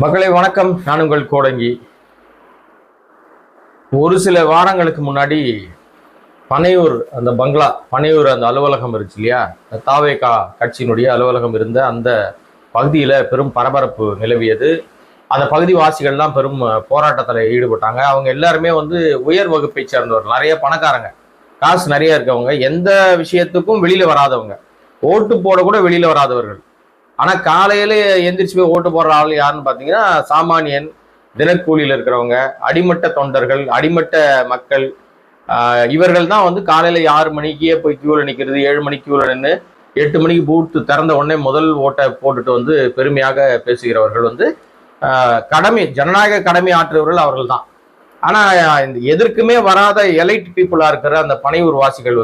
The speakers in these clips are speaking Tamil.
மக்களை வணக்கம். நான் உங்கள் கோடங்கி. ஒரு சில வாரங்களுக்கு முன்னாடி பனையூர் அந்த பங்களா, பனையூர் அந்த அலுவலகம் இருந்துச்சு இல்லையா, தாவேகா கட்சியினுடைய அலுவலகம் இருந்த அந்த பகுதியில் பெரும் பரபரப்பு நிலவியது. அந்த பகுதி வாசிகள்லாம் பெரும் போராட்டத்தில் ஈடுபட்டாங்க. அவங்க எல்லாருமே உயர் வகுப்பை சேர்ந்தவர், நிறைய பணக்காரங்க, காசு நிறைய இருக்கவங்க, எந்த விஷயத்துக்கும் வெளியில வராதவங்க, ஓட்டு போட கூட வெளியில வராதவர்கள். ஆனா காலையில எந்திரிச்சு போய் ஓட்டு போடுற ஆள் யாருன்னு பாத்தீங்கன்னா சாமானியன், தினக்கூலியில் இருக்கிறவங்க, அடிமட்ட தொண்டர்கள், அடிமட்ட மக்கள். இவர்கள் தான் காலையில 6 மணிக்கே போய் கியூல நிற்கிறது, 7 மணிக்கு கியூல நின்று 8 மணிக்கு பூத்து திறந்த உடனே முதல் ஓட்டை போட்டுட்டு பெருமையாக பேசுகிறவர்கள் கடமை, ஜனநாயக கடமை ஆற்றுவர்கள் அவர்கள் தான். ஆனா இந்த எதற்குமே வராத எலைட் பீப்புளா இருக்கிற அந்த பனையூர் வாசிகள்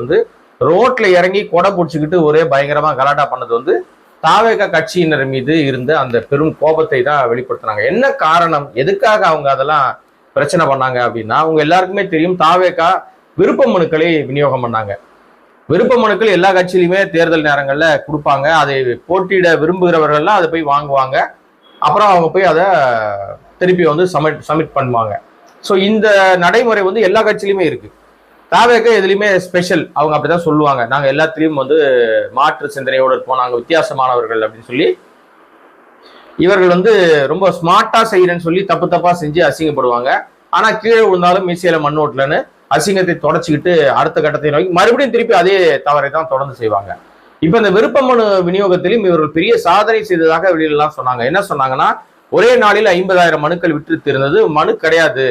ரோட்ல இறங்கி கொடை பிடிச்சிக்கிட்டு ஒரே பயங்கரமா கலாட்டா பண்ணது தாவேகா கட்சியினர் மீது இருந்த அந்த பெரும் கோபத்தை தான் வெளிப்படுத்தினாங்க. என்ன காரணம், எதுக்காக அவங்க அதெல்லாம் பிரச்சனை பண்ணாங்க அப்படின்னா, அவங்க எல்லாருக்குமே தெரியும், தாவேகா விருப்ப மனுக்களை விநியோகம் பண்ணாங்க. விருப்ப மனுக்கள் எல்லா கட்சியிலுமே தேர்தல் நேரங்கள்ல கொடுப்பாங்க. அதை போட்டியிட விரும்புகிறவர்கள்லாம் அதை போய் வாங்குவாங்க. அப்புறம் அவங்க போய் அதை திருப்பி சப்மிட் பண்ணுவாங்க. ஸோ இந்த நடைமுறை எல்லா கட்சியிலுமே இருக்கு. தாவேகா எதுலையுமே ஸ்பெஷல், அவங்க அப்படிதான் சொல்லுவாங்க. நாங்க எல்லாத்திலையும் மாற்று சிந்தனையோடு இருப்போம், நாங்க வித்தியாசமானவர்கள் அப்படின்னு சொல்லி. இவர்கள் ரொம்ப ஸ்மார்ட்டா செய்யறேன்னு சொல்லி தப்பு தப்பா செஞ்சு அசிங்கப்படுவாங்க. ஆனா கீழே விழுந்தாலும் மீசையில மண்ணோட்டலன்னு அசிங்கத்தை தொடச்சிக்கிட்டு அடுத்த கட்டத்தை நோக்கி மறுபடியும் திருப்பி அதே தவறை தான் தொடர்ந்து செய்வாங்க. இப்ப இந்த விருப்ப மனு விநியோகத்திலும் இவர்கள் பெரிய சாதனை செய்ததாக வெளியிலாம் சொன்னாங்க. என்ன சொன்னாங்கன்னா, ஒரே நாளில் 50,000 மனுக்கள் விற்று இருந்தது. மனு கிடையாது,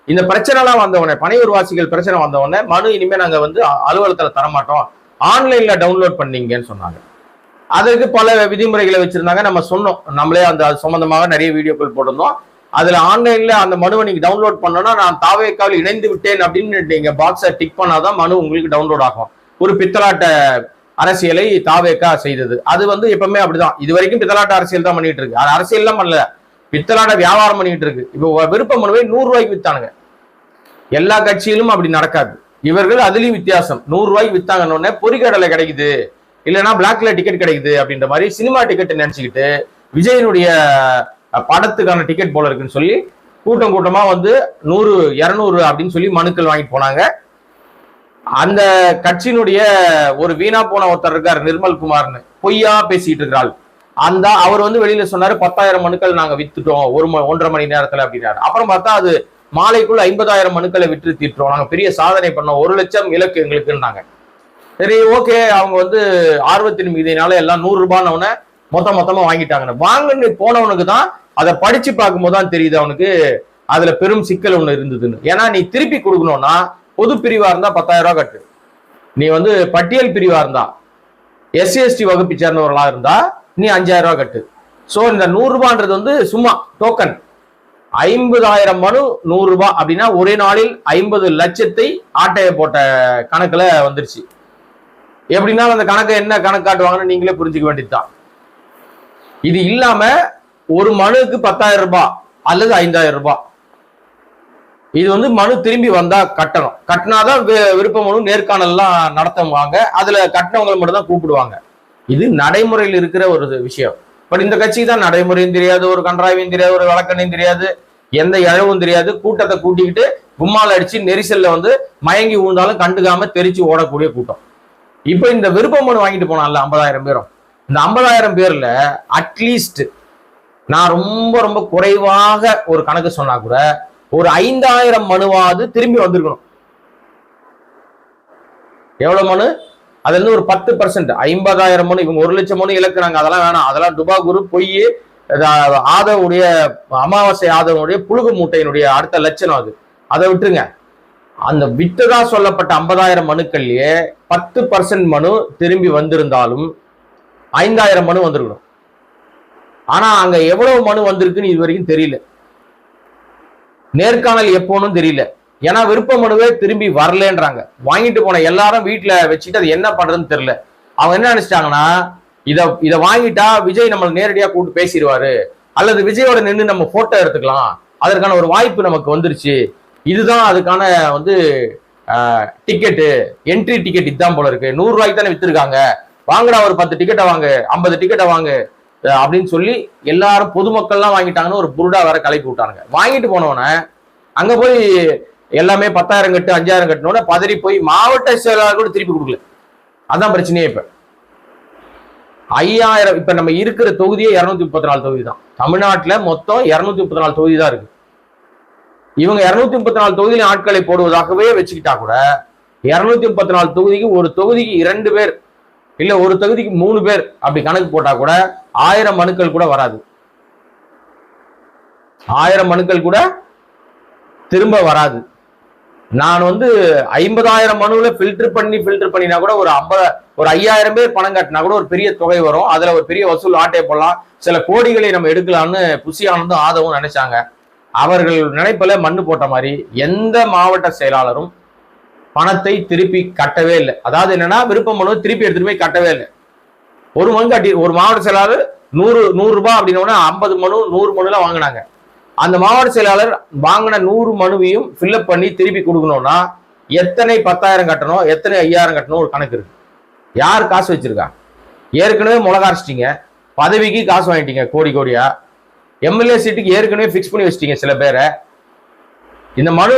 இந்த பிரச்சனை எல்லாம் வந்தவொடனே, பனையூர் வாசிகள் பிரச்சனை வந்தவொடனே, மனு இனிமே நாங்க அலுவலகத்துல தரமாட்டோம், ஆன்லைன்ல டவுன்லோட் பண்ணீங்கன்னு சொன்னாங்க. அதற்கு பல விதிமுறைகளை வச்சிருந்தாங்க. நம்ம சொன்னோம், நம்மளே அது சம்பந்தமாக நிறைய வீடியோக்கள் போட்டிருந்தோம். அதுல ஆன்லைன்ல அந்த மனுவை நீங்க டவுன்லோட் பண்ணோம்னா, நான் தாவேகாவில் இணைந்து விட்டேன் அப்படின்னு நீங்க பாக்ஸை டிக் பண்ணாதான் மனு உங்களுக்கு டவுன்லோட் ஆகும். ஒரு பித்தலாட்ட அரசியலை தாவேகா செய்தது. அது எப்பவுமே அப்படிதான், இது வரைக்கும் பித்தலாட்ட அரசியல் தான் பண்ணிட்டு இருக்கு. அது அரசியல் தான் பண்ணல, பித்தலாட வியாபாரம் பண்ணிட்டு இருக்கு. இப்போ விருப்ப மனுவை 100 ரூபாய்க்கு வித்தானுங்க. எல்லா கட்சியிலும் அப்படி நடக்காது. இவர்கள் அதுலயும் வித்தியாசம். 100 ரூபாய்க்கு வித்தாங்கன்னு பொறிக்கடலை கிடைக்குது, இல்லைன்னா பிளாக்ல டிக்கெட் கிடைக்குது அப்படின்ற மாதிரி சினிமா டிக்கெட் நினைச்சுக்கிட்டு விஜயனுடைய படத்துக்கான டிக்கெட் போல இருக்குன்னு சொல்லி கூட்டம் கூட்டமா 100 200 அப்படின்னு சொல்லி மனுக்கள் வாங்கிட்டு போனாங்க. அந்த கட்சியினுடைய ஒரு வீணா போன ஒருத்தர் இருக்காரு, நிர்மல் குமார்னு, பொய்யா பேசிட்டு இருக்கிறாள். அவர் வெளியில சொன்னாரு, 10,000 மனுக்கள் நாங்க வித்துட்டோம் 1.5 மணி நேரத்துல அப்படின்னாரு. அப்புறம் பார்த்தா அது மாலைக்குள்ள 50,000 மனுக்களை விற்று தீர்த்தோம், நாங்க பெரிய சாதனை பண்ணோம், 1 லட்சம் இலக்கு எங்களுக்குன்னாங்க. சரி, ஓகே. அவங்க ஆர்வத்தின் மீதினால எல்லாம் 100 ரூபான்னு மொத்தமா வாங்கிட்டாங்க. வாங்கன்னு போனவனுக்கு தான் அதை படிச்சு பார்க்கும்போது தான் தெரியுது அவனுக்கு அதுல பெரும் சிக்கல் ஒண்ணு இருந்ததுன்னு. ஏன்னா நீ திருப்பி கொடுக்கணும்னா பொது பிரிவா இருந்தா 10,000 ரூபாய் கட்டு, நீ பட்டியல் பிரிவா இருந்தா SC/ST வகுப்பை சேர்ந்தவர்களா இருந்தா நீ 5,000 ரூபாய் கட்டு. சோ இந்த 100 ரூபான்றது சும்மா டோக்கன். 50,000 மனு 100 ரூபாய் அப்படின்னா ஒரே நாளில் 50 லட்சத்தை ஆட்டைய போட்ட கணக்குல வந்துருச்சு. எப்படின்னா அந்த கணக்கை என்ன கணக்கு காட்டுவாங்கன்னு நீங்களே புரிஞ்சுக்க வேண்டியதுதான். இது இல்லாம ஒரு மனுக்கு 10,000 ரூபாய் அல்லது 5,000 ரூபாய். இது மனு திரும்பி வந்தா கட்டணும். கட்டினாதான் விருப்ப மனு நேர்காணல்லாம் நடத்துவாங்க. அதுல கட்டினவங்களை மட்டும் தான் கூப்பிடுவாங்க. இது நடைமுறையில் இருக்கிற ஒரு விஷயம். பட் இந்த கட்சிக்கு தான் நடைமுறையும் தெரியாது, ஒரு கன்றாவையும் தெரியாது, ஒரு வழக்கண்ணையும் தெரியாது, எந்த இழவும் தெரியாது. கூட்டத்தை கூட்டிக்கிட்டு கும்மால் அடிச்சு நெரிசல்ல மயங்கி விழுந்தாலும் கண்டுக்காம தெரிச்சு ஓடக்கூடிய கூட்டம். இப்ப இந்த விருப்ப மனு வாங்கிட்டு போனால 50,000 பேரும், இந்த 50,000 பேர்ல அட்லீஸ்ட் நான் ரொம்ப ரொம்ப குறைவாக ஒரு கணக்கு சொன்னா கூட ஒரு 5,000 மனுவாவது திரும்பி வந்திருக்கணும். எவ்வளவு மனு? அதுல இருந்து ஒரு 10%, 50,000 மனு. இவங்க 1 லட்சம் மனு இலக்குறாங்க, அதெல்லாம் வேணாம், அதெல்லாம் டுபா குரு பொய். ஆதவனுடைய அமாவாசை ஆதவனுடைய புழுகு மூட்டையினுடைய அடுத்த லட்சணம் அது, அதை விட்டுருங்க. அந்த விட்டுதா சொல்லப்பட்ட 50,000 மனுக்கள்லயே 10% மனு திரும்பி வந்திருந்தாலும் 5,000 மனு வந்திருக்கணும். ஆனா அங்க எவ்வளவு மனு வந்திருக்குன்னு இது வரைக்கும் தெரியல. நேர்காணல் எப்போன்னு தெரியல. ஏன்னா விருப்ப மனுவே திரும்பி வரலன்றாங்க. வாங்கிட்டு போன எல்லாரும் வீட்டுல வச்சுட்டு அது என்ன பண்றதுன்னு தெரியல. அவங்க என்ன நினைச்சிட்டாங்கன்னா, இதை வாங்கிட்டா விஜய் நம்மளை நேரடியா கூப்பிட்டு பேசிடுவாரு, அல்லது விஜயோட நின்று நம்ம போட்டோ எடுத்துக்கலாம், அதற்கான ஒரு வாய்ப்பு நமக்கு வந்துருச்சு, இதுதான் அதுக்கான டிக்கெட்டு, என்ட்ரி டிக்கெட் இதுதான் போல இருக்கு, 100 ரூபாய்க்கு தானே வித்துருக்காங்க, வாங்கடா ஒரு 10 டிக்கெட்டை வாங்க, 50 டிக்கெட்டை வாங்க, அப்படின்னு சொல்லி எல்லாரும் பொதுமக்கள்லாம் வாங்கிட்டாங்கன்னு ஒரு புருடா வேற கலப்பி விட்டானுங்க. வாங்கிட்டு போனவன அங்க போய் எல்லாமே 10,000 கட்டு 5,000 கட்டினோட பதறி போய் மாவட்ட செயலாளர் கூட திருப்பி கொடுக்கல. அதான் பிரச்சனையே. இப்ப 5,000 இப்ப நம்ம இருக்கிற தொகுதியே 234 தொகுதி தான். தமிழ்நாட்டுல மொத்தம் 234 தொகுதி தான் இருக்கு. இவங்க 234 தொகுதியில ஆட்களை போடுவதாகவே வச்சுக்கிட்டா கூட 234 தொகுதிக்கு ஒரு தொகுதிக்கு 2 பேர் இல்ல ஒரு தொகுதிக்கு 3 பேர் அப்படி கணக்கு போட்டா கூட 1000 மனுக்கள் கூட வராது. 1000 மனுக்கள் கூட திரும்ப வராது. நான் 50,000 மனுவில் ஃபில்டர் பண்ணினா கூட ஒரு 5,000 பேர் பணம் கட்டினா கூட ஒரு பெரிய தொகை வரும். அதுல ஒரு பெரிய வசூல் ஆட்டை போடலாம், சில கோடிகளை நம்ம எடுக்கலாம்னு புசி ஆனந்தும் ஆதவும் நினைச்சாங்க. அவர்கள் நினைப்பல மண்ணு போட்ட மாதிரி எந்த மாவட்ட செயலாளரும் பணத்தை திருப்பி கட்டவே இல்லை. அதாவது என்னன்னா விருப்ப மனு திருப்பி எடுத்துட்டு போய் கட்டவே இல்லை. ஒரு மனு கட்டி ஒரு மாவட்ட செயலாளர் 100 ரூபாய் அப்படின்னா 50 மனு 100 மனுல வாங்கினாங்க. அந்த மாவட்ட செயலாளர் வாங்கின 100 மனுவையும் ஃபில்அப் பண்ணி திருப்பி கொடுக்கணும்னா எத்தனை 10,000 கட்டணும், எத்தனை 5,000 கட்டணும் ஒரு கணக்கு இருக்கு. யார் காசு வச்சிருக்கா? ஏற்கனவே மிளகா அரைச்சிட்டீங்க, பதவிக்கு காசு வாங்கிட்டீங்க கோடி கோடியா, எம்எல்ஏ சீட்டுக்கு ஏற்கனவே பிக்ஸ் பண்ணி வச்சிட்டீங்க சில பேரை. இந்த மனு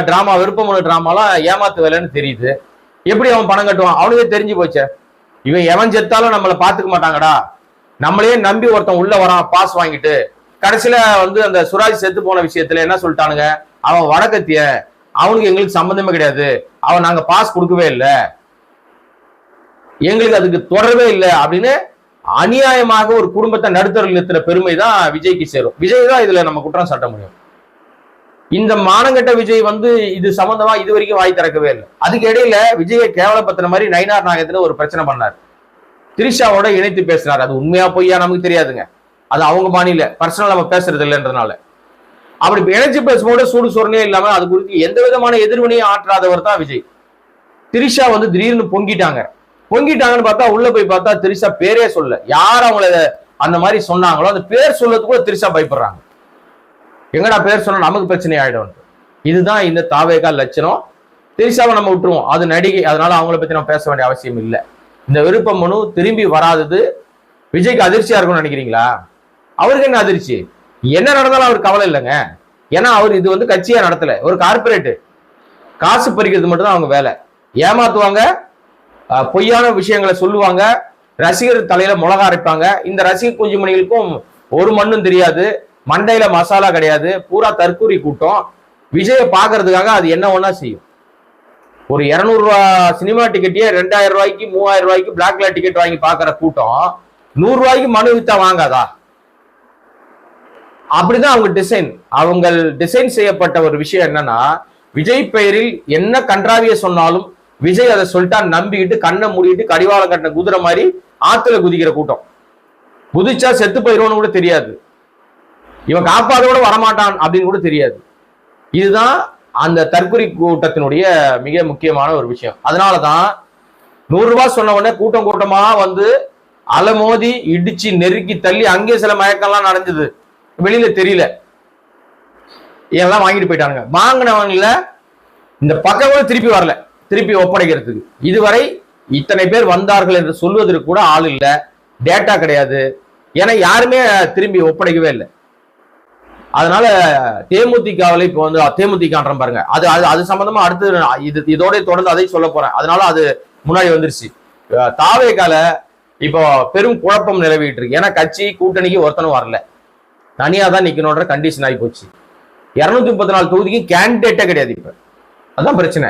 டிராமா விருப்ப மனு டிராமாலாம் ஏமாத்து வேலைன்னு தெரியுது. எப்படி அவன் பணம் கட்டுவான்? அவனுக்கே தெரிஞ்சு போச்சே. இவன் எவன் செத்தாலும் நம்மளை பார்த்துக்க மாட்டாங்கடா, நம்மளையே நம்பி ஒருத்தன் உள்ள வரான் பாஸ் வாங்கிட்டு. கடைசியில அந்த சுராஜ் செத்து போன விஷயத்துல என்ன சொல்லிட்டானுங்க, அவன் வடக்கத்திய, அவனுக்கு எங்களுக்கு சம்பந்தமே கிடையாது, அவன் நாங்க பாஸ் கொடுக்கவே இல்லை, எங்களுக்கு அதுக்கு தொடரவே இல்லை அப்படின்னு அநியாயமாக ஒரு குடும்பத்தை நடுத்தரில் இருக்கிற பெருமை தான் விஜய்க்கு சேரும். விஜய் தான் இதுல நம்ம குற்றம் சாட்ட முடியும். இந்த மானங்கட்ட விஜய் இது சம்பந்தமா இது வரைக்கும் வாய் திறக்கவே இல்லை. அதுக்கு இடையில விஜயை கேவலப்படுத்துற மாதிரி நயினார் நாயகத்துல ஒரு பிரச்சனை பண்ணார். திரிஷாவோட இணைத்து பேசினார். அது உண்மையா பொய்யா நமக்கு தெரியாதுங்க, அது அவங்க மாநில பர்சனல் நம்ம பேசுறது இல்லைன்றதுனால. அப்படி இணைச்சு பேசும்போது சூடு சொரணே இல்லாம அது குறித்து எந்த விதமான எதிர்வினையும் ஆற்றாதவர் தான் விஜய். திரிஷா திடீர்னு பொங்கிட்டாங்கன்னு பார்த்தா உள்ள போய் பார்த்தா திரிஷா பேரே சொல்ல. யார் அவங்கள அந்த மாதிரி சொன்னாங்களோ அந்த பேர் சொல்லதுக்கு கூட திரிஷா பயப்படுறாங்க. எங்கடா பேர் சொன்னா நமக்கு பிரச்சனை ஆயிடும். இதுதான் இந்த தாவேகா லட்சணம். திரிஷாவை நம்ம விட்டுருவோம், அது நடிகை, அதனால அவங்கள பத்தி நம்ம பேச வேண்டிய அவசியம் இல்லை. இந்த விருப்ப மனு திரும்பி வராதது விஜய்க்கு அதிர்ச்சியா இருக்கும்னு நினைக்கிறீங்களா? அவருக்கு என்ன அதிர்ச்சி? என்ன நடந்தாலும் அவருக்கு கவலை இல்லைங்க. ஏன்னா அவர் இது கட்சியா நடத்தல, ஒரு கார்பரேட். காசு பறிக்கிறது மட்டும்தான் அவங்க வேலை. ஏமாத்துவாங்க, பொய்யான விஷயங்களை சொல்லுவாங்க, ரசிகர் தலையில மிளகா அரைப்பாங்க. இந்த ரசிகர் குஞ்சுமணிகளுக்கும் ஒரு மண்ணும் தெரியாது, மண்டையில மசாலா கிடையாது, பூரா தற்கூரி கூட்டம். விஜயை பாக்குறதுக்காக அது என்ன ஒன்னா செய்யும். ஒரு 200 ரூபா சினிமா டிக்கெட்டையே 2,000 ரூபாய்க்கு 3,000 ரூபாய்க்கு பிளாக்ல டிக்கெட் வாங்கி பாக்குற கூட்டம் 100 ரூபாய்க்கு மனு வித்தா வாங்காதா? அப்படிதான் அவங்க டிசைன் செய்யப்பட்ட ஒரு விஷயம் என்னன்னா, விஜய் பெயரில் என்ன கன்றாவிய சொன்னாலும் விஜய் அதை சொல்லிட்டா நம்பிக்கிட்டு கண்ணை மூடிட்டு கடிவாளம் கட்டின குதிரை மாதிரி ஆத்துல குதிக்கிற கூட்டம். குதிச்சா செத்து போயிடுவோன்னு கூட தெரியாது, இவன் காப்பாத கூட வரமாட்டான் அப்படின்னு கூட தெரியாது. இதுதான் அந்த தற்கொலை கூட்டத்தினுடைய மிக முக்கியமான ஒரு விஷயம். அதனாலதான் 100 ரூபாய் சொன்ன உடனே கூட்டமா அலமோதி இடிச்சு நெருக்கி தள்ளி அங்கே சில மயக்கம்லாம் நடந்தது, வெளியில தெரியல. இதெல்லாம் வாங்கிட்டு போயிட்டானுங்க. வாங்கினவங்கள இந்த பக்கம் திருப்பி வரல, திருப்பி ஒப்படைக்கிறதுக்கு. இதுவரை இத்தனை பேர் வந்தார்கள் என்று சொல்வதற்கு கூட ஆள் இல்லை, டேட்டா கிடையாது. ஏன்னா யாருமே திரும்பி ஒப்படைக்கவே இல்லை. அதனால தேமுதிகவில் இப்போ தேமுதிக பாருங்க, அது அது சம்பந்தமா அடுத்து இதோட தொடர்ந்து அதை சொல்ல போறேன். அதனால அது முன்னாடி வந்துருச்சு. தாவேகால இப்போ பெரும் குழப்பம் நிலவிட்டு இருக்கு. ஏன்னா கட்சி கூட்டணிக்கு ஒருத்தனும் வரல, தனியா தான் நிக்கணும்ன்ற கண்டிஷன் ஆகி போச்சு. 234 தொகுதிக்கு கேண்டிடேட்டே கிடையாது. இப்ப அதான் பிரச்சனை.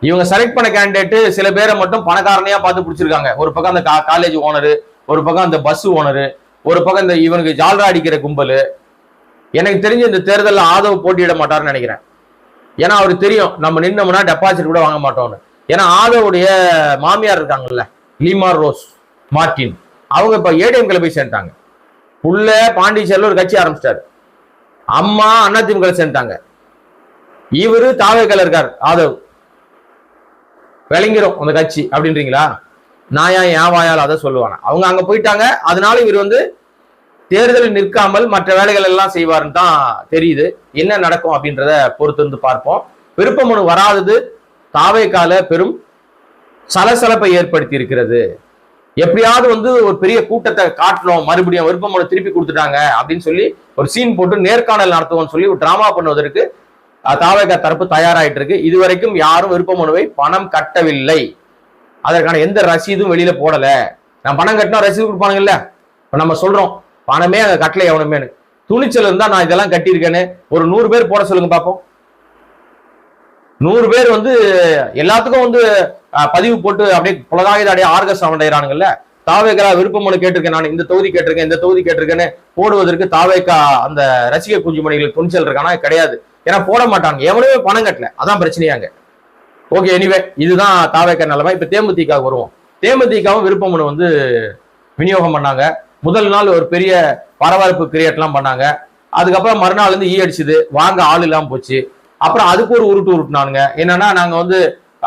இவங்க செலக்ட் பண்ண கேண்டிடேட் சில பேரை மட்டும் பணக்காரனையா பார்த்து பிடிச்சிருக்காங்க. ஒரு பக்கம் அந்த காலேஜ் ஓனரு, ஒரு பக்கம் அந்த பஸ் ஓனரு, ஒரு பக்கம் இந்த இவனுக்கு ஜால்ரா அடிக்கிற கும்பல். எனக்கு தெரிஞ்ச இந்த தேர்தலில் ஆதவ் போட்டியிட மாட்டாருன்னு நினைக்கிறேன். ஏன்னா அவருக்கு தெரியும் நம்ம நின்னோம்னா டெபாசிட் கூட வாங்க மாட்டோம்னு. ஏன்னா ஆதவுடைய மாமியார் இருக்காங்கல்ல, லீமா ரோஸ் மார்டின், அவங்க இப்ப ஏடிஎம்கில் போய் சேர்ந்தாங்க. புள்ள பாண்டிச்சேரியில் ஒரு கட்சி ஆரம்பிச்சிட்டாரு, அம்மா அதிமுக சேர்ந்தாங்க, இவரு தாவேக்கால இருக்காரு ஆதவ். விளங்கிரும் அந்த கட்சி அப்படின்றீங்களா? நான் என் வாயால் அதை சொல்லுவாங்க. அவங்க அங்க போயிட்டாங்க. அதனால இவர் தேர்தலில் நிற்காமல் மற்ற வேலைகள் எல்லாம் செய்வாருன்னு தான் தெரியுது. என்ன நடக்கும் அப்படின்றத பொறுத்து பார்ப்போம். விருப்ப மனு வராதது தாவேக்கால பெரும் சலசலப்பை ஏற்படுத்தி இருக்கிறது. எப்படியாவது வந்து ஒரு பெரிய கூட்டத்தை காட்டணும், மறுபடியும் விருப்பமனு திருப்பி கொடுத்துட்டாங்க அப்படின்னு சொல்லி ஒரு சீன் போட்டு நேர்காணல் நடத்துவோம்னு சொல்லி ஒரு டிராமா பண்ணுவதற்கு தாவேகா தரப்பு தயாராயிட்டு இருக்கு. இதுவரைக்கும் யாரும் விருப்பமனுவை பணம் கட்டவில்லை, அதற்கான எந்த ரசீதும் வெளியில போடல. நான் பணம் கட்டினா ரசீது கொடுப்பானுங்கல்ல, இப்ப நம்ம சொல்றோம் பணமே அங்க கட்டல எவனுமேனு. துணிச்சல் இருந்தா நான் இதெல்லாம் கட்டியிருக்கேன்னு ஒரு 100 பேர் போட சொல்லுங்க பார்ப்போம். 100 பேர் வந்து எல்லாத்துக்கும் வந்து பதிவு போட்டு அப்படியே புலகாயுத அடைய ஆர்கஸ் அடைகிறானுங்கல்ல. தாவேகா விருப்பமனு கேட்டிருக்கேன், நான் இந்த தொகுதி கேட்டிருக்கேன், இந்த தொகுதி கேட்டிருக்கேன்னு போடுவதற்கு தாவேகா அந்த ரசிக குஞ்சுமணிகளுக்கு துணிச்சல் இருக்கானா? கிடையாது. ஏன்னா போட மாட்டாங்க, எவனுமே பணம் கட்டல, அதான் பிரச்சனையாங்க. ஓகே, எனிவே இதுதான் தாவேகா நிலைமை. இப்ப தேமுதிக வருவோம். தேமுதிகவும் விருப்பமனு வந்து விநியோகம் பண்ணாங்க. முதல் நாள் ஒரு பெரிய பரபரப்பு கிரியேட் எல்லாம் பண்ணாங்க. அதுக்கப்புறம் மறுநாள் வந்து அடிச்சுது, வாங்க ஆள் இல்லாம போச்சு. அப்புறம் அதுக்கு ஒரு உருட்டுனானுங்க. என்னன்னா நாங்க வந்து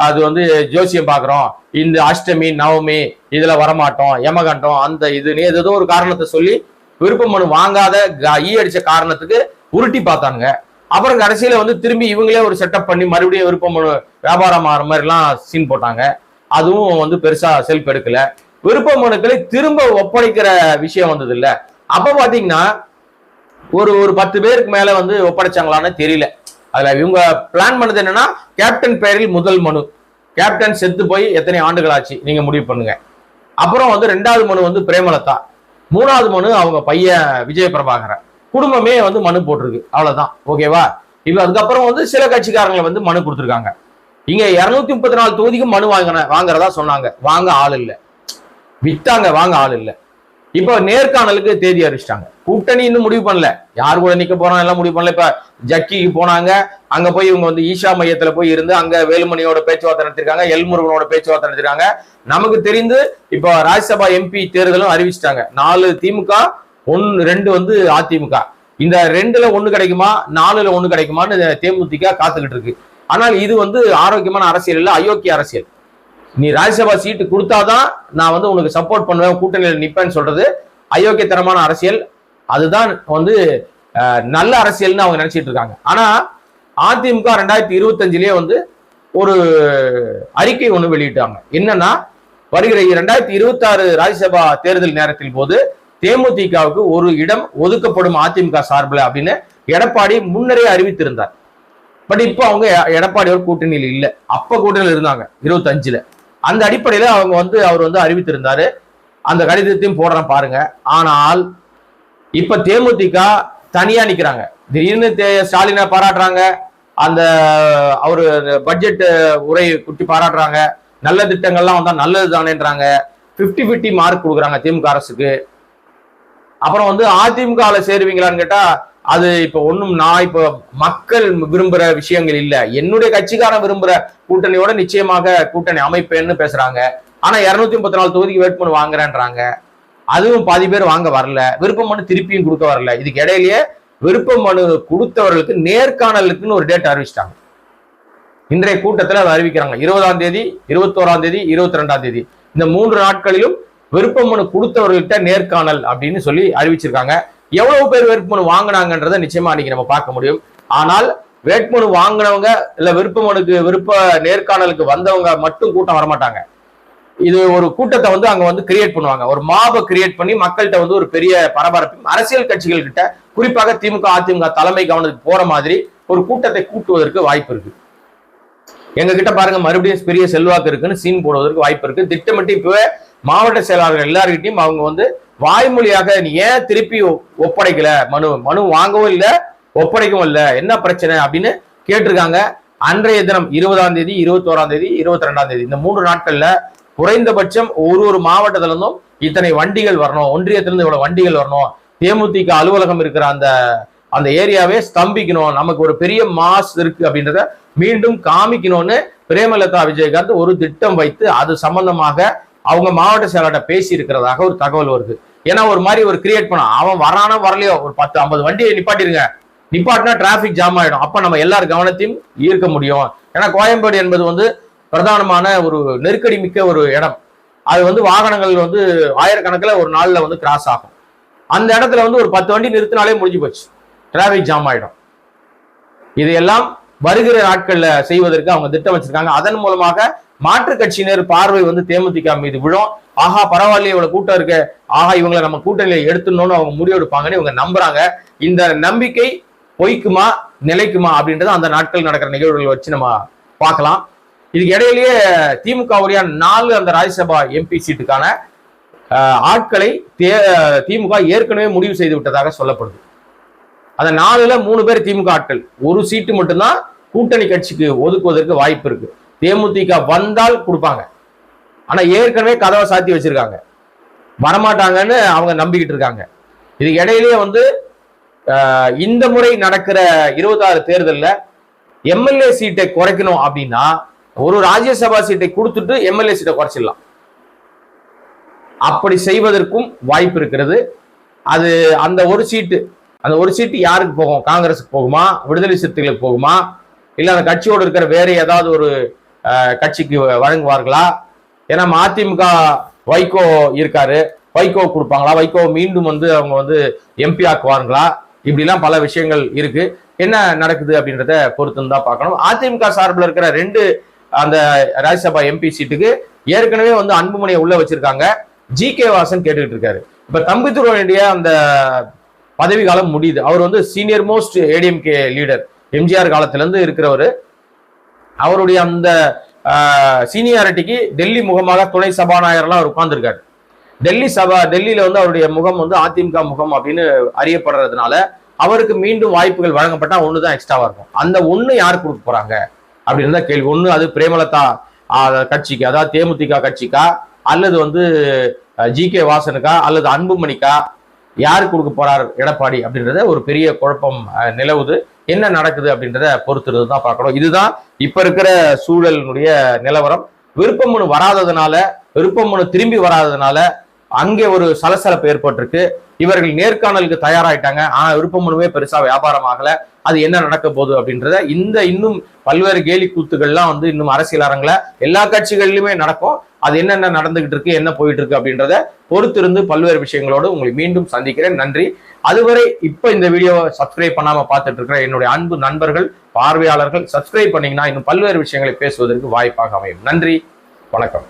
அது வந்து ஜோசியம் பாக்குறோம், இந்த அஷ்டமி நவமி இதுல வரமாட்டோம், யமகண்டம் அந்த இதுன்னு ஏதோ ஒரு காரணத்தை சொல்லி விருப்பமனு வாங்காத அடிச்ச காரணத்துக்கு உருட்டி பார்த்தானுங்க. அப்புறம் கடைசியில வந்து திரும்பி இவங்களே ஒரு செட்டப் பண்ணி மறுபடியும் விருப்பமனு வியாபாரம் ஆகிற மாதிரி எல்லாம் சீன் போட்டாங்க. அதுவும் வந்து பெருசா செல்ஃப் எடுக்கல. விருப்பமனுக்களை திரும்ப ஒப்படைக்கிற விஷயம் வந்தது இல்ல. அப்ப பாத்தீங்கன்னா ஒரு 10 பேருக்கு மேல வந்து ஒப்படைச்சாங்களான்னு தெரியல. அதுல இவங்க பிளான் பண்ணது என்னன்னா, கேப்டன் பெயரில் முதல் மனு, கேப்டன் செத்து போய் எத்தனை ஆண்டுகள் ஆச்சு நீங்க முடிவு பண்ணுங்க. அப்புறம் வந்து 2வது மனு வந்து பிரேமலதா, 3வது மனு அவங்க பையன் விஜய பிரபாகரன், குடும்பமே வந்து மனு போட்டிருக்கு. அவ்வளவுதான், ஓகேவா? இப்ப அதுக்கப்புறம் வந்து சில கட்சிக்காரங்களை வந்து மனு கொடுத்துருக்காங்க. இங்க 234 தொகுதிக்கும் மனு வாங்குறதா சொன்னாங்க, வாங்க ஆள் இல்ல. வித்தாங்க, வாங்க ஆள் இல்ல. இப்ப நேர்காணலுக்கு தேதி அறிவிச்சிட்டாங்க. கூட்டணி இன்னும் முடிவு பண்ணல, யார் கூட நிக்க போறோம் எல்லாம் முடிவு பண்ணல. இப்ப ஜக்கிக்கு போனாங்க, அங்க போய் இவங்க வந்து ஈஷா மையத்துல போய் இருந்து அங்க வேலுமணியோட பேச்சுவார்த்தை நடத்திருக்காங்க, எல்முருகனோட பேச்சுவார்த்தை நடத்திருக்காங்க. நமக்கு தெரிந்து இப்ப ராஜ்யசபா எம்பி தேர்தலும் அறிவிச்சிட்டாங்க. 4 திமுக, 2 வந்து அதிமுக. இந்த 2ல 1 கிடைக்குமா, 4ல 1 கிடைக்குமான்னு தேமுதிக காத்துக்கிட்டு இருக்கு. ஆனால் இது வந்து ஆரோக்கியமான அரசியல் இல்ல, அயோக்கிய அரசியல். நீ ராஜ்யசபா சீட்டு கொடுத்தாதான் நான் வந்து உனக்கு சப்போர்ட் பண்ணுவேன், கூட்டணியில் நிப்பேன்னு சொல்றது அயோக்கியத்தனமான அரசியல். அதுதான் வந்து நல்ல அரசியல்னு அவங்க நினைச்சிட்டு இருக்காங்க. ஆனா அதிமுக 2025லயே வந்து ஒரு அறிக்கை ஒண்ணு வெளியிட்டாங்க. என்னன்னா, வருகிற 2026 ராஜ்யசபா தேர்தல் நேரத்தில் போது தேமுதிகவுக்கு ஒரு இடம் ஒதுக்கப்படும் அதிமுக சார்பில் அப்படின்னு எடப்பாடி முன்னரே அறிவித்திருந்தார். பட் இப்போ அவங்க எடப்பாடியோட கூட்டணியில் இல்லை, அப்ப கூட்டணியில் இருந்தாங்க 25ல. அந்த அடிப்படையில அவங்க வந்து அவர் வந்து அறிவித்திருந்தாரு. அந்த கடிதத்தையும் போடுறேன் பாருங்க. ஆனால் இப்ப தேமுதிக தனியா நிக்கிறாங்க. திடீர்னு ஸ்டாலினை பாராட்டுறாங்க, அந்த அவரு பட்ஜெட் உரை குட்டி பாராட்டுறாங்க, நல்ல திட்டங்கள்லாம் வந்தா நல்லது தானேன்றாங்க. 50-50 மார்க் கொடுக்குறாங்க திமுக அரசுக்கு. அப்புறம் வந்து அதிமுக சேருவீங்களான்னு கேட்டா, அது இப்ப ஒண்ணும் நான் இப்ப மக்கள் விரும்புற விஷயங்கள் இல்ல, என்னுடைய கட்சிக்காரன் விரும்புற கூட்டணியோட நிச்சயமாக கூட்டணி அமைப்பேன்னு பேசுறாங்க. ஆனா 234 தொகுதிக்கு வேட்புமனு வாங்குறேன்றாங்க. அதுவும் பாதி பேர் வாங்க வரல, விருப்ப மனு திருப்பியும் கொடுக்க வரல. இதுக்கு இடையிலேயே விருப்ப மனு கொடுத்தவர்களுக்கு நேர்காணலுக்குன்னு ஒரு டேட் அறிவிச்சிட்டாங்க. இன்றைய கூட்டத்தில் அதை அறிவிக்கிறாங்க. 20ஆம் தேதி, 21ஆம் தேதி, 22ஆம் தேதி, இந்த 3 நாட்களிலும் விருப்ப மனு கொடுத்தவர்கள்ட்ட நேர்காணல் அப்படின்னு சொல்லி அறிவிச்சிருக்காங்க. எவ்வளவு பேர் வேட்புமனு வாங்கினாங்கன்றதை நிச்சயமா அன்னைக்கு நம்ம பார்க்க முடியும். ஆனால் வேட்புமனு வாங்கினவங்க இல்ல விருப்ப நேர்காணலுக்கு வந்தவங்க மட்டும் கூட்டம் வரமாட்டாங்க. இது ஒரு கூட்டத்தை வந்து அங்க வந்து கிரியேட் பண்ணுவாங்க, ஒரு மாபை கிரியேட் பண்ணி மக்கள்கிட்ட வந்து ஒரு பெரிய பரபரப்பு, அரசியல் கட்சிகள் கிட்ட குறிப்பாக திமுக அதிமுக தலைமை கவனத்துக்கு போற மாதிரி ஒரு கூட்டத்தை கூட்டுவதற்கு வாய்ப்பு இருக்கு. எங்க கிட்ட பாருங்க, மறுபடியும் பெரிய செல்வாக்கு இருக்குன்னு சீன் போடுவதற்கு வாய்ப்பு இருக்கு. திட்டமிட்டு இப்பவே மாவட்ட செயலாளர்கள் எல்லார்கிட்டையும் அவங்க வந்து வாய்மொழியாக நீ ஏன் திருப்பி ஒப்படைக்கல, மனு வாங்கவும் இல்லை ஒப்படைக்கவும் இல்லை, என்ன பிரச்சனை அப்படின்னு கேட்டிருக்காங்க. அன்றைய தினம் 20ஆம் தேதி, 21ஆம் தேதி, 22ஆம் தேதி, இந்த 3 நாட்கள்ல குறைந்தபட்சம் ஒரு மாவட்டத்துல இருந்தும் இத்தனை வண்டிகள் வரணும், ஒன்றியத்திலிருந்து இவ்வளவு வண்டிகள் வரணும், தேமுதிக அலுவலகம் இருக்கிற அந்த ஏரியாவே ஸ்தம்பிக்கணும், நமக்கு ஒரு பெரிய மாஸ் இருக்கு அப்படின்றத மீண்டும் காமிக்கணும்னு பிரேமலதா விஜயகாந்த் ஒரு திட்டம் வைத்து அது சம்பந்தமாக அவங்க மாவட்ட செயலாளர் பேசி இருக்கிறதாக ஒரு தகவல் வருது. ஏன்னா ஒரு மாதிரி ஒரு கிரியேட் பண்ண, அவன் வரானோ வரலையோ ஒரு 10-50 வண்டியை நிப்பாட்டிருங்க, நிப்பாட்டினா டிராபிக் ஜாம் ஆயிடும், அப்ப நம்ம எல்லார் கவனத்தையும் ஈர்க்க முடியும். ஏன்னா கோயம்பேடு என்பது வந்து பிரதானமான ஒரு நெருக்கடி மிக்க ஒரு இடம். அது வந்து வாகனங்கள் வந்து ஆயிரக்கணக்கில் ஒரு நாள்ல வந்து கிராஸ் ஆகும். அந்த இடத்துல வந்து ஒரு 10 வண்டி நிறுத்தினாலே முடிஞ்சு போச்சு, டிராபிக் ஜாம் ஆயிடும். இதையெல்லாம் வருகிற நாட்கள்ல செய்வதற்கு அவங்க திட்டம் வச்சிருக்காங்க. அதன் மூலமாக மாற்று கட்சியினர் பார்வை வந்து தேமுதிக மீது விழும். ஆஹா பரவாயில்லையே இவ்வளவு கூட்டம் இருக்க, ஆஹா இவங்களை நம்ம கூட்டணியில எடுத்துடணும்னு அவங்க முடிவெடுப்பாங்கன்னு இவங்க நம்புறாங்க. இந்த நம்பிக்கை பொய்க்குமா நிலைக்குமா அப்படின்றத அந்த நாட்கள் நடக்கிற நிகழ்வுகளை வச்சு நம்ம பார்க்கலாம். இதுக்கு இடையிலேயே திமுகவுடைய 4 அந்த ராஜ்யசபா எம்பி சீட்டுக்கான ஆட்களை திமுக ஏற்கனவே முடிவு செய்து விட்டதாக சொல்லப்படுது. அந்த 4ல 3 பேர் திமுக ஆட்கள், ஒரு சீட்டு மட்டும்தான் கூட்டணி கட்சிக்கு ஒதுக்குவதற்கு வாய்ப்பு இருக்கு. தேமுதிக வந்தால் கொடுப்பாங்க, ஆனா ஏற்கனவே கதவை சாத்தி வச்சிருக்காங்க, வரமாட்டாங்கன்னு அவங்க நம்பிக்கிட்டு இருக்காங்க. இதுக்கு இடையிலேயே வந்து இந்த முறை நடக்கிற 26 தேர்தலில் எம்எல்ஏ சீட்டை குறைக்கணும் அப்படின்னா ஒரு ராஜ்யசபா சீட்டை கொடுத்துட்டு எம்எல்ஏ சீட்டை குறைச்சிடலாம். அப்படி செய்வதற்கும் வாய்ப்பு இருக்கிறது. அது அந்த ஒரு சீட்டு யாருக்கு போகும்? காங்கிரஸுக்கு போகுமா, விடுதலை சிறுத்தைகளுக்கு போகுமா, இல்ல அந்த கட்சியோடு இருக்கிற வேற ஏதாவது ஒரு கட்சிக்கு வழங்குவார்களா? ஏன்னா அதிமுக வைகோ இருக்காரு, வைகோ கொடுப்பாங்களா, வைகோ மீண்டும் வந்து அவங்க வந்து எம்பி ஆக்குவார்களா? இப்படிலாம் பல விஷயங்கள் இருக்கு. என்ன நடக்குது அப்படின்றத பொறுத்து தான் பார்க்கணும். அதிமுக சார்பில் இருக்கிற 2 அந்த ராஜ்யசபா எம்பி சீட்டுக்கு ஏற்கனவே வந்து அன்புமணியை உள்ள வச்சிருக்காங்க. ஜி.கே. வாசன் கேட்டுக்கிட்டு இருக்காரு. இப்ப தம்பிதுரையுடைய அந்த பதவி காலம் முடியுது. அவர் வந்து senior most ADMK leader, MGR காலத்துல இருந்து இருக்கிறவர். அவருடைய அந்த சீனியாரிட்டிக்கு டெல்லி முகமாக துணை சபாநாயகர்லாம் அவர் உட்கார்ந்துருக்காரு. டெல்லியில வந்து அவருடைய முகம் வந்து அதிமுக முகம் அப்படின்னு அறியப்படுறதுனால அவருக்கு மீண்டும் வாய்ப்புகள் வழங்கப்பட்டா ஒண்ணுதான் எக்ஸ்ட்ராவா இருக்கும். அந்த ஒண்ணு யார் கொடுக்க போறாங்க அப்படின்னு தான் கேள்வி. ஒண்ணு அது பிரேமலதா கட்சிக்கு, அதாவது தேமுதிக கட்சிக்கா, அல்லது வந்து ஜி.கே. வாசனுக்கா, அல்லது அன்புமணிக்கா, யாரு கொடுக்க போறார் எடப்பாடி அப்படின்றத ஒரு பெரிய குழப்பம் நிலவுது. என்ன நடக்குது அப்படின்றத பொறுத்துறது தான் பார்க்கணும். இதுதான் இப்ப இருக்கிற சூழலினுடைய நிலவரம். விருப்பமனு வராததுனால, விருப்பமனு திரும்பி வராததுனால அங்கே ஒரு சலசலப்பு ஏற்பட்டிருக்கு. இவர்கள் நேர்காணலுக்கு தயாராயிட்டாங்க, ஆனா விருப்பமனுவே பெருசா வியாபாரம் ஆகல. அது என்ன நடக்க போகுது அப்படின்றத இன்னும் பல்வேறு கேலி கூத்துக்கள்லாம் வந்து இன்னும் அரசியல் அரங்குல எல்லா கட்சிகளிலுமே நடக்கும். அது என்னென்ன நடந்துகிட்டு இருக்கு, என்ன போயிட்டு இருக்கு அப்படின்றத பொறுத்திருந்து பல்வேறு விஷயங்களோடு உங்களை மீண்டும் சந்திக்கிறேன். நன்றி. அதுவரை இப்ப இந்த வீடியோவை சப்ஸ்கிரைப் பண்ணாம பார்த்துட்டு இருக்கிற என்னுடைய அன்பு நண்பர்கள், பார்வையாளர்கள், சப்ஸ்கிரைப் பண்ணீங்கன்னா இன்னும் பல்வேறு விஷயங்களை பேசுவதற்கு வாய்ப்பாக அமையும். நன்றி, வணக்கம்.